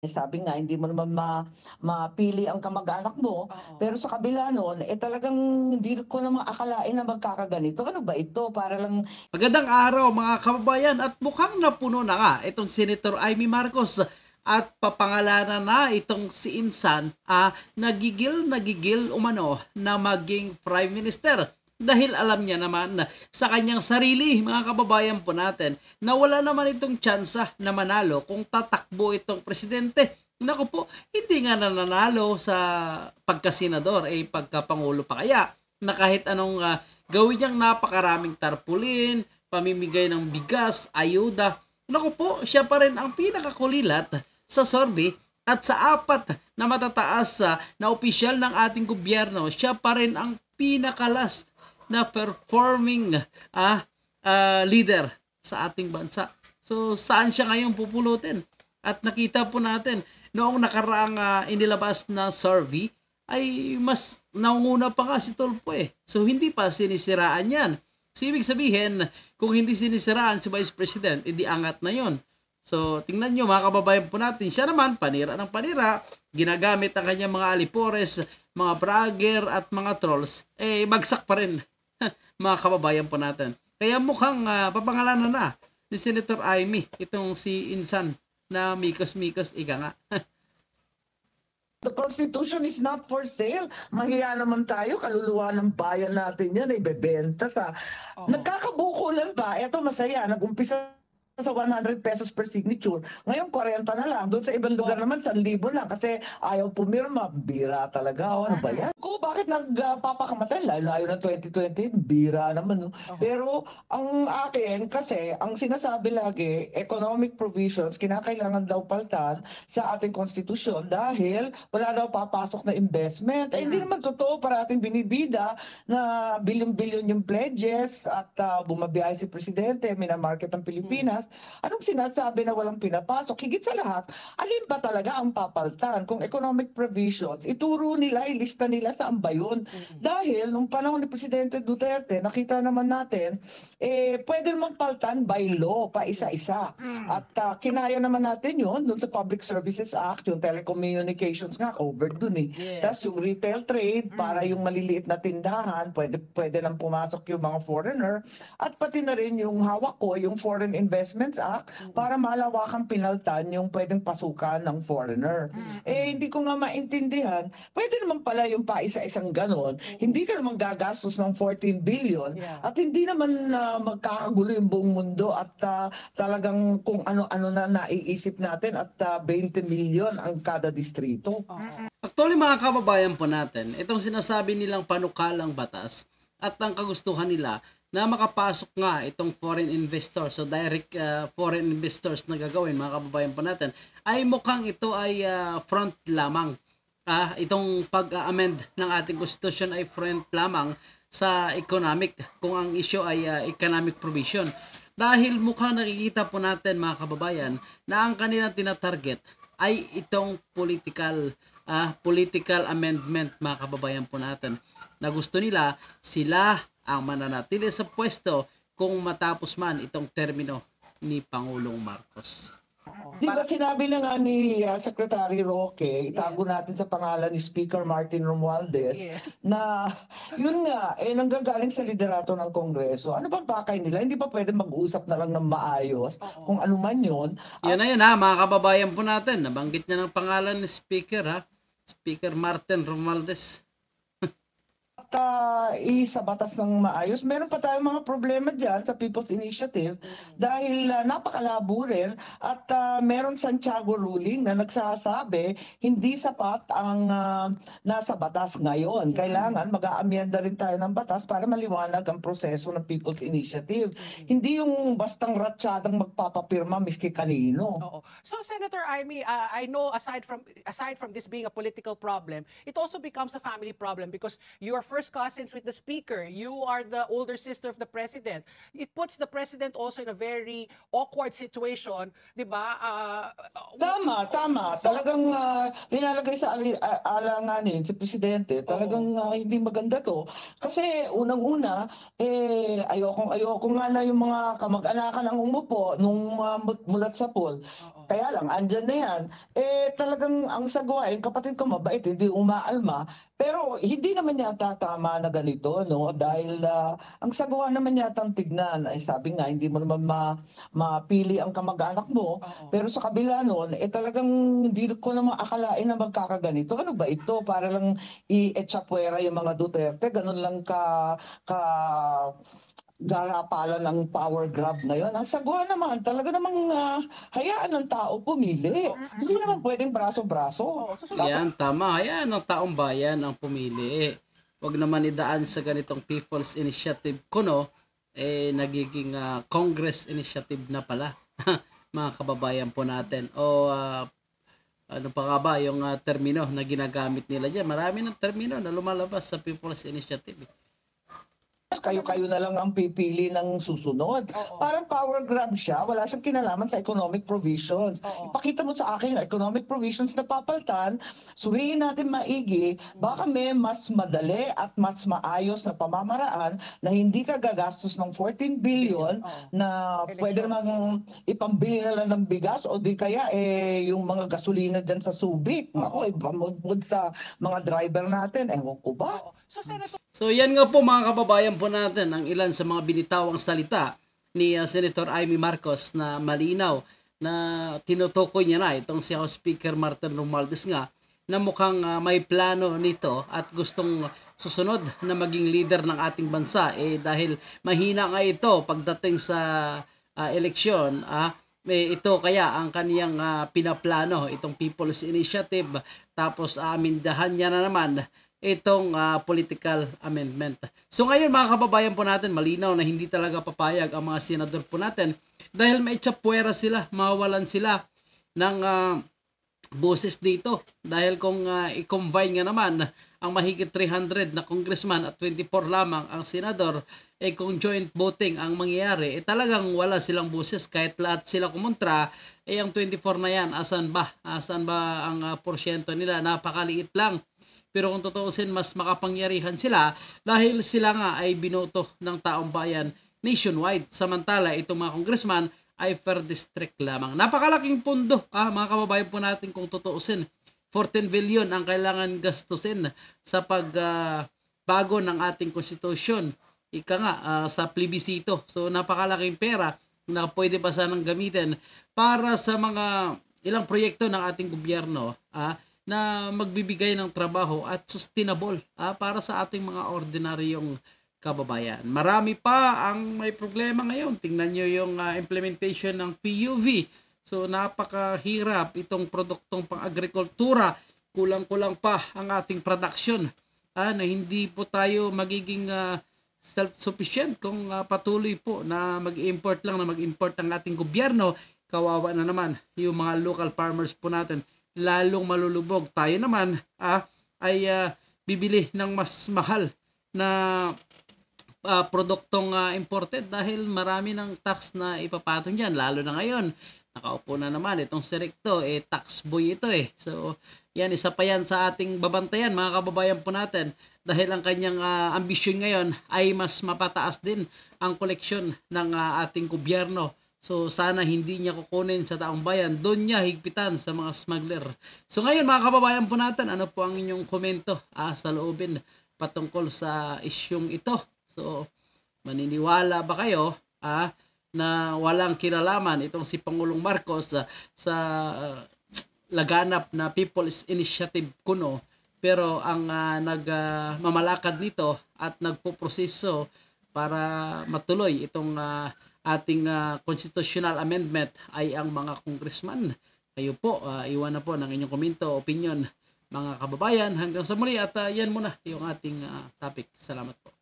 Sabi nga hindi mo naman mapili ang kamag-anak mo, Oo. pero sa kabila nun, talagang hindi ko naman akalain na magkakaganito. Ano ba ito? Para lang Magandang araw mga kababayan at mukhang napuno na nga itong Senator Amy Marcos at papangalanan na itong si Insan nagigil umano na maging Prime Minister dahil alam niya naman na sa kanyang sarili mga kababayan po natin na wala naman itong tsansa na manalo kung tatakbo itong presidente. Naku po, hindi nga nananalo sa pagkasenador pagkapangulo pa kaya na kahit anong gawin niyang napakaraming tarpulin, pamimigay ng bigas, ayuda. Naku po, siya pa rin ang pinakakulilat sa survey at sa apat na matataas na opisyal ng ating gobyerno, siya pa rin ang pinakalas na performing leader sa ating bansa. So, saan siya ngayon pupulutin? At nakita po natin, noong nakaraang inilabas na survey, ay mas naunguna pa nga si Tulfo eh. So hindi pa sinisiraan yan. So ibig sabihin, kung hindi sinisiraan si Vice President, hindi angat na yon. So tingnan nyo mga kababayan po natin, siya naman panira ng panira, ginagamit ang kanyang mga alipores, mga bragger at mga trolls, bagsak pa rin mga kababayan po natin. Kaya mukhang papangalanan na ni Senator Amy, itong si Insan na mikos-mikos ika nga. the Constitution is not for sale. Mahiya naman tayo, kaluluwa ng bayan natin yan, ibebenta sa... Oo. Nagkakabuko lang ba? Eto masaya, nag-umpisa sa 100 pesos per signature. Ngayon, 40 na lang. Doon sa ibang lugar naman, 1,000 lang kasi ayaw pumirma. Bira talaga. Ano ba yan? Ko, bakit nagpapakamatay? Layo ng 2020, bira naman. No? Oo. Pero ang akin, kasi ang sinasabi lagi, economic provisions, kinakailangan daw paltan sa ating konstitusyon dahil wala daw papasok na investment. Hindi naman totoo, parating binibida na bilyon-bilyon yung pledges at bumabiyahe si Presidente, minamarket ang Pilipinas. Anong sinasabi na walang pinapasok? Higit sa lahat, alin ba talaga ang papaltan? Kung economic provisions, ituro nila, ilista nila saan ba yun? Dahil nung panahon ni Presidente Duterte, nakita naman natin, pwede naman paltan by law, pa isa-isa. At kinaya naman natin yun, dun sa Public Services Act, yung telecommunications nga, covered dun eh. Yes. Tapos yung retail trade, para yung maliliit na tindahan, pwede nang pumasok yung mga foreigner. At pati na rin yung hawak ko, yung Foreign Investments Act, para malawakang pinaltan yung pwedeng pasukan ng foreigner. Hindi ko nga maintindihan, pwede naman pala yung paisa-isang ganon, hindi ka naman gagastos ng 14 billion, Yeah. at hindi naman magkakagulo yung buong mundo at talagang kung ano-ano na naiisip natin at 20 million ang kada distrito. Actually mga kababayan po natin, itong sinasabi nilang panukalang batas at ang kagustuhan nila na makapasok nga itong foreign investors, so direct foreign investors na gagawin mga kababayan po natin, ay mukhang ito ay front lamang. Itong pag-amend ng ating constitution ay front lamang sa economic, kung ang issue ay economic provision. Dahil mukhang nakikita po natin mga kababayan na ang kanilang tinatarget ay itong political amendment mga kababayan po natin, na gusto nila sila ang mananatili sa pwesto kung matapos man itong termino ni Pangulong Marcos. Di ba sinabi na nga ni Secretary Roque, itago natin sa pangalan ni Speaker Martin Romualdez, Yes. na yun nga, nanggagaling sa liderato ng Kongreso. Ano bang pakay nila? Hindi pa pwede mag-usap na lang ng maayos kung ano man yun. Yan na yun mga kababayan po natin. Nabanggit niya ng pangalan ni Speaker Speaker Martin Romualdez. Sa batas ng maayos. Meron pa tayong mga problema dyan sa People's Initiative dahil napakalabo rin at meron Santiago ruling na nagsasabi hindi sapat ang nasa batas ngayon. Kailangan mag-aamyenda rin tayo ng batas para maliwanag ang proseso ng People's Initiative. Hindi yung bastang ratsyadang magpapapirma miski kanino. Oo. So Senator Amy, I know aside from this being a political problem, it also becomes a family problem because your first first cousins with the speaker. You are the older sister of the president. It puts the president also in a very awkward situation, 'di ba? Tama. Talagang nilalagay sa alanganin si Presidente. Talagang hindi maganda 'to. Kasi unang-una, ayoko nga na yung mga kamag-anakan ang umupo nung mulat sa pool. Oo. Kaya lang, andyan na yan. Talagang ang sagwa, yung kapatid ko mabait, hindi umaalma. Pero hindi naman yata tama na ganito, no? Dahil ang sagwa naman yatang tignan, ay sabi nga, hindi mo naman mapili ang kamag-anak mo. Oo. Pero sa kabila nun, talagang hindi ko naman akalain na magkakaganito. Ano ba ito? Para lang i-echapwera yung mga Duterte. Ganun lang garapalan ng power grab na yon. Ang sagwa naman, talaga namang hayaan ng tao pumili. Hindi naman pwedeng braso-braso. Oo, susunod. Yan, tama. Yan, ang taong bayan ang pumili. Huwag naman idaan sa ganitong People's Initiative kuno, nagiging Congress Initiative na pala. Mga kababayan po natin. O ano pa nga ba yung termino na ginagamit nila dyan? Marami ng termino na lumalabas sa People's Initiative. Kayo na lang ang pipili ng susunod. Oo. Parang power grab siya, wala siyang kinalaman sa economic provisions. Oo. Ipakita mo sa akin yung economic provisions na papaltan, suriin natin maigi, baka may mas madali at mas maayos na pamamaraan na hindi ka gagastos ng 14 billion Oo. na pwede namang ipambili na lang ng bigas o di kaya yung mga gasolina dyan sa Subic. Ako, ibamudmud sa mga driver natin. Ewan ko ba? Oo. So, Senator, So yan nga po mga kababayan po natin ang ilan sa mga binitawang salita ni Senator Amy Marcos na malinaw na tinutukoy niya na itong si House Speaker Martin Romualdez nga na mukhang may plano nito at gustong susunod na maging leader ng ating bansa dahil mahina nga ito pagdating sa eleksyon ito kaya ang kaniyang pinaplano itong People's Initiative tapos amindahan niya na naman itong political amendment. So ngayon mga kababayan po natin, malinaw na hindi talaga papayag ang mga senador po natin dahil maitsapwera sila, mawawalan sila ng boses dito. Dahil kung i-combine nga naman ang mahigit 300 na congressman at 24 lamang ang senador, kung joint voting ang mangyayari, talagang wala silang boses kahit lahat sila kumontra, ang 24 na yan, asan ba? Asan ba ang porsyento nila? Napakaliit lang. Pero kung tutuusin, mas makapangyarihan sila dahil sila nga ay binoto ng taong bayan nationwide. Samantala, itong mga congressman ay per district lamang. Napakalaking pundo, mga kababayan po natin kung tutuusin. 14 billion ang kailangan gastusin sa pagbago ng ating konstitusyon. Ika nga, sa plebisito. So, napakalaking pera na pwede pa sanang gamitin para sa mga ilang proyekto ng ating gobyerno, na magbibigay ng trabaho at sustainable para sa ating mga ordinaryong kababayan. Marami pa ang may problema ngayon. Tingnan nyo yung implementation ng PUV. So napakahirap itong produktong pang-agrikultura. Kulang-kulang pa ang ating production na hindi po tayo magiging self-sufficient kung patuloy po na mag-import ang ating gobyerno. Kawawa na naman yung mga local farmers po natin. Lalong malulubog. Tayo naman ay bibili ng mas mahal na produktong imported dahil marami ng tax na ipapatong dyan. Lalo na ngayon, nakaupo na naman itong si Recto, tax boy ito So, yan, isa pa yan sa ating babantayan mga kababayan po natin dahil ang kanyang ambisyon ngayon ay mas mapataas din ang koleksyon ng ating gobyerno. So sana hindi niya kukunin sa taong bayan, doon niya higpitan sa mga smuggler. So ngayon mga kababayan po natin, ano po ang inyong komento sa loobin patungkol sa isyong ito? So maniniwala ba kayo na walang kinalaman itong si Pangulong Marcos sa laganap na People's Initiative kuno, pero ang nagmamalakad nito at nagpoproseso para matuloy itong ating constitutional amendment ay ang mga congressman. Kayo po, iwan na po ng inyong komento, opinion mga kababayan. Hanggang sa muli at yan muna yung ating topic. Salamat po.